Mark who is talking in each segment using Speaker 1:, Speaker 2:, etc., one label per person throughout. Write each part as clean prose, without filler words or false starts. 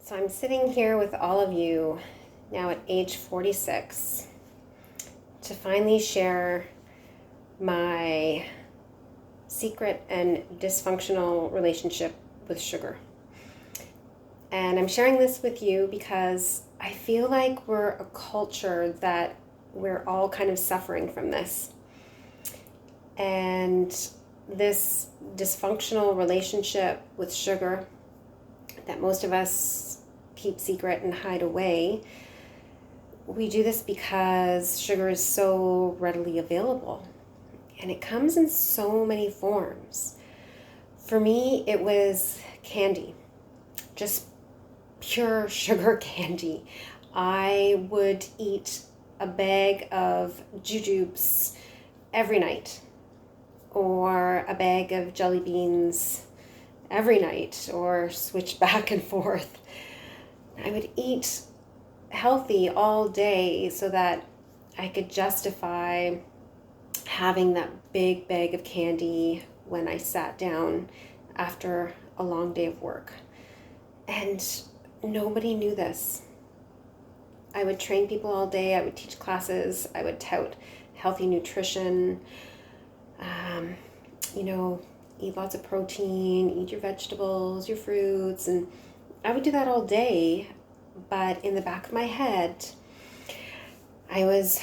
Speaker 1: So I'm sitting here with all of you now at age 46 to finally share my secret and dysfunctional relationship with sugar. And I'm sharing this with you because I feel like we're a culture that we're all kind of suffering from this. And this dysfunctional relationship with sugar that most of us keep secret and hide away, we do this because sugar is so readily available. And it comes in so many forms. For me, it was candy, just pure sugar candy. I would eat a bag of jujubes every night, or a bag of jelly beans every night, or switch back and forth. I would eat healthy all day so that I could justify having that big bag of candy when I sat down after a long day of work. And nobody knew this. I would train people all day, I would teach classes, I would tout healthy nutrition, eat lots of protein, eat your vegetables, your fruits, and I would do that all day. But in the back of my head, I was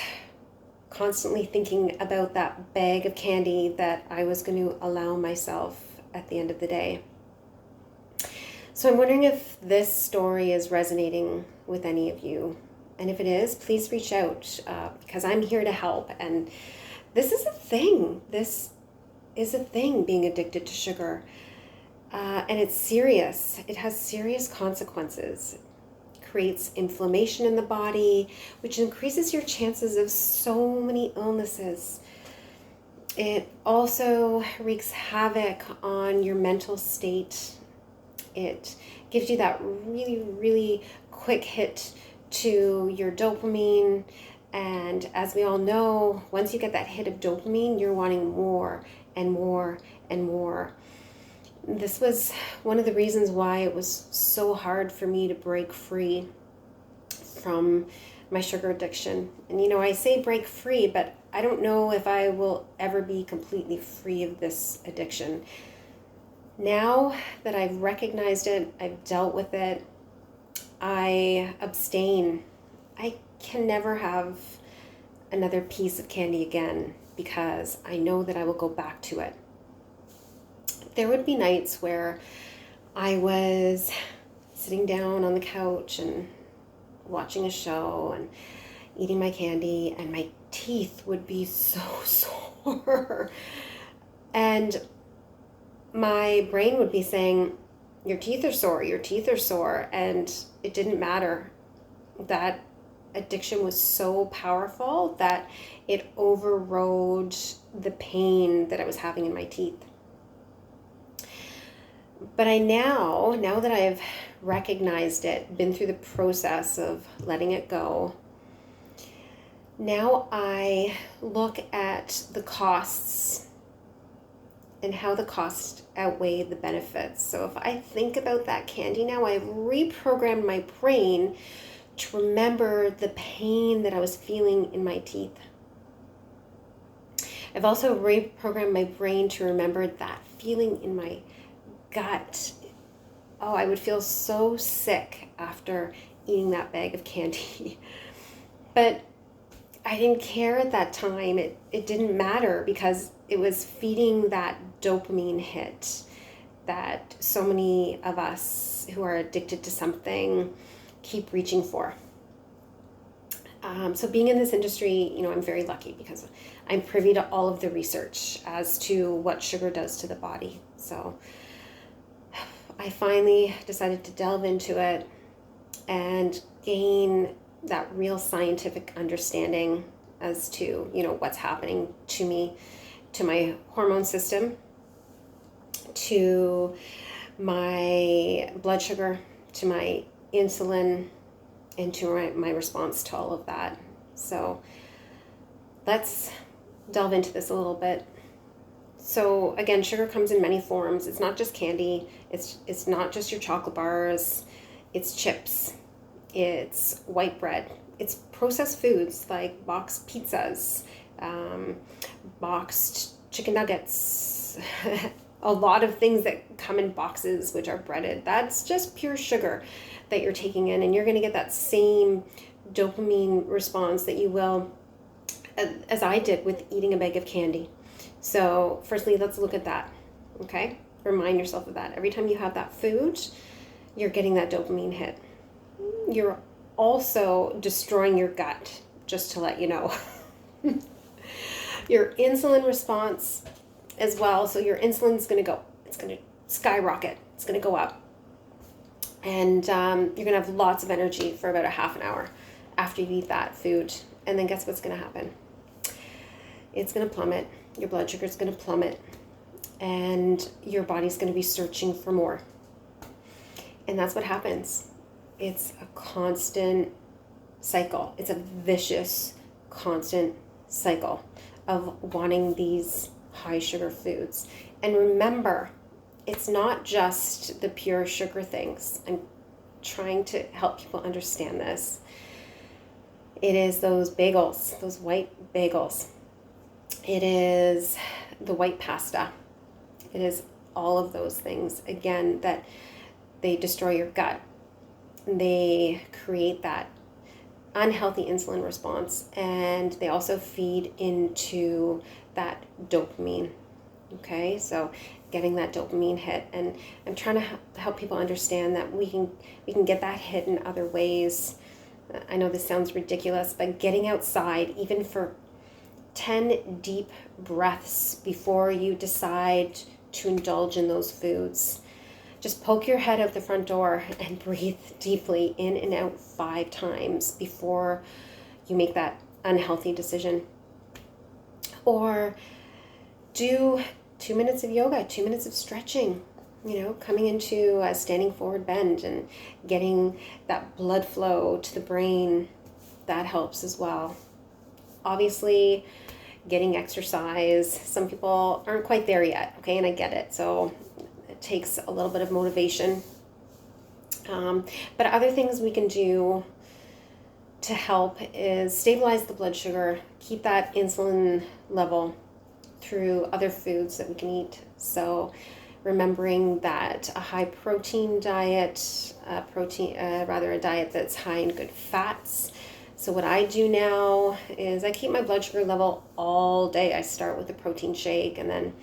Speaker 1: constantly thinking about that bag of candy that I was going to allow myself at the end of the day. So I'm wondering if this story is resonating with any of you. And if it is, please reach out because I'm here to help. And this is a thing. This is a thing, being addicted to sugar. And it's serious. It has serious consequences. It creates inflammation in the body, which increases your chances of so many illnesses. It also wreaks havoc on your mental state. It gives you that really, really quick hit to your dopamine. And as we all know, once you get that hit of dopamine, you're wanting more and more and more. This was one of the reasons why it was so hard for me to break free from my sugar addiction. And I say break free, but I don't know if I will ever be completely free of this addiction. Now that I've recognized it, I've dealt with it, I abstain. I can never have another piece of candy again because I know that I will go back to it. There would be nights where I was sitting down on the couch and watching a show and eating my candy, and my teeth would be so sore. And my brain would be saying, your teeth are sore, your teeth are sore. And it didn't matter. That addiction was so powerful that it overrode the pain that I was having in my teeth. But now that I've recognized it, been through the process of letting it go, now I look at the costs and how the costs outweigh the benefits. So if I think about that candy now, I've reprogrammed my brain to remember the pain that I was feeling in my teeth. I've also reprogrammed my brain to remember that feeling in my gut. Oh, I would feel so sick after eating that bag of candy. But I didn't care at that time. It didn't matter because it was feeding that dopamine hit that so many of us who are addicted to something keep reaching for. So being in this industry, I'm very lucky because I'm privy to all of the research as to what sugar does to the body. So I finally decided to delve into it and gain that real scientific understanding as to, what's happening to me, to my hormone system, to my blood sugar, to my insulin, and to my response to all of that. So let's delve into this a little bit. So again, sugar comes in many forms. It's not just candy. It's not just your chocolate bars. It's chips. It's white bread. It's processed foods like boxed pizzas, boxed chicken nuggets, a lot of things that come in boxes which are breaded. That's just pure sugar that you're taking in, and you're going to get that same dopamine response that you will as I did with eating a bag of candy. So firstly, let's look at that. Okay, remind yourself of that. Every time you have that food, you're getting that dopamine hit. You're also destroying your gut, just to let you know. Your insulin response as well. So your insulin's going to go, it's going to skyrocket. It's going to go up. And you're going to have lots of energy for about a half an hour after you eat that food. And then guess what's going to happen? It's going to plummet. Your blood sugar is going to plummet. And your body's going to be searching for more. And that's what happens. It's a constant cycle. It's a vicious, constant cycle of wanting these high sugar foods. And remember, it's not just the pure sugar things. I'm trying to help people understand this. It is those bagels, those white bagels. It is the white pasta. It is all of those things, again, that they destroy your gut. They create that unhealthy insulin response, and they also feed into that dopamine. Okay, so getting that dopamine hit, and I'm trying to help people understand that we can get that hit in other ways. I know this sounds ridiculous, but getting outside, even for 10 deep breaths before you decide to indulge in those foods. Just poke your head out the front door and breathe deeply in and out 5 times before you make that unhealthy decision. Or do 2 minutes of yoga, 2 minutes of stretching, coming into a standing forward bend and getting that blood flow to the brain. That helps as well. Obviously, getting exercise. Some people aren't quite there yet, okay, and I get it. So it takes a little bit of motivation. But other things we can do to help is stabilize the blood sugar, keep that insulin level through other foods that we can eat. So remembering that a high protein diet, a diet that's high in good fats. So what I do now is I keep my blood sugar level all day. I start with a protein shake, and then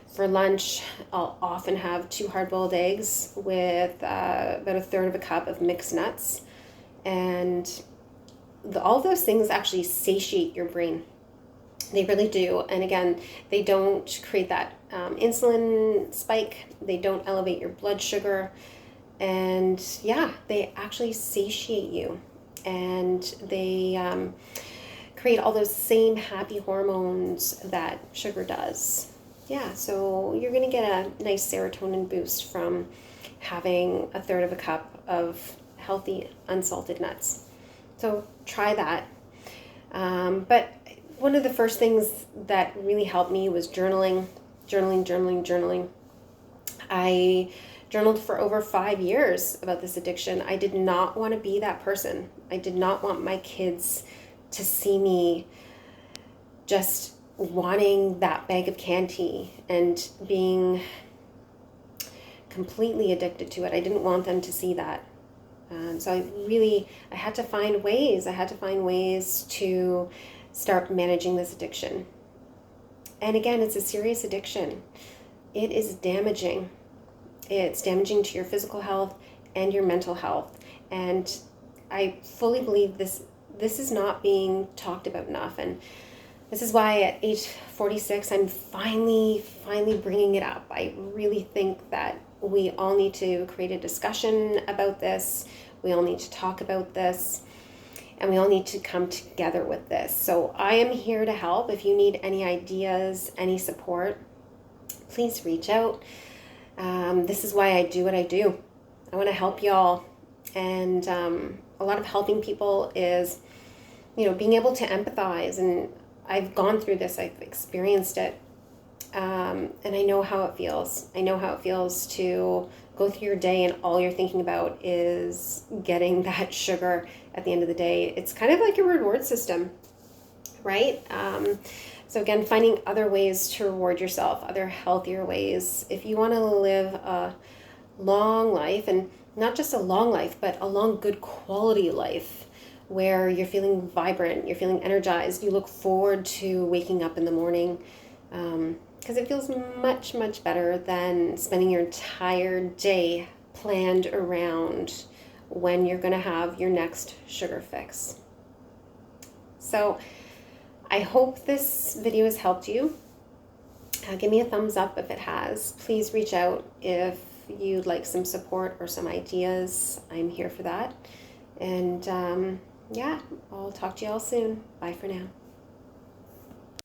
Speaker 1: for lunch, I'll often have 2 hard-boiled eggs with about 1/3 of a cup of mixed nuts. And all those things actually satiate your brain. They really do. And again, they don't create that insulin spike. They don't elevate your blood sugar. And yeah, they actually satiate you. And they create all those same happy hormones that sugar does. Yeah, so you're going to get a nice serotonin boost from having 1/3 of a cup of healthy unsalted nuts. So try that. But one of the first things that really helped me was journaling. I journaled for over 5 years about this addiction. I did not want to be that person. I did not want my kids to see me just wanting that bag of candy and being completely addicted to it. I didn't want them to see that. So I had to find ways. I had to find ways to start managing this addiction. And again, it's a serious addiction. It is damaging. It's damaging to your physical health and your mental health. And I fully believe this is not being talked about enough. And this is why at age 46, I'm finally bringing it up. I really think that we all need to create a discussion about this. We all need to talk about this. And we all need to come together with this. So I am here to help. If you need any ideas, any support, please reach out. This is why I do what I do. I want to help y'all. And a lot of helping people is, being able to empathize. And I've gone through this. I've experienced it. And I know how it feels. I know how it feels to go through your day and all you're thinking about is getting that sugar at the end of the day. It's kind of like a reward system, right? So again, finding other ways to reward yourself, other healthier ways. If you want to live a long life, and not just a long life, but a long, good quality life where you're feeling vibrant, you're feeling energized, you look forward to waking up in the morning, because it feels much, much better than spending your entire day planned around when you're going to have your next sugar fix. So I hope this video has helped you. Give me a thumbs up if it has. Please reach out if you'd like some support or some ideas. I'm here for that. And yeah, I'll talk to you all soon. Bye for now.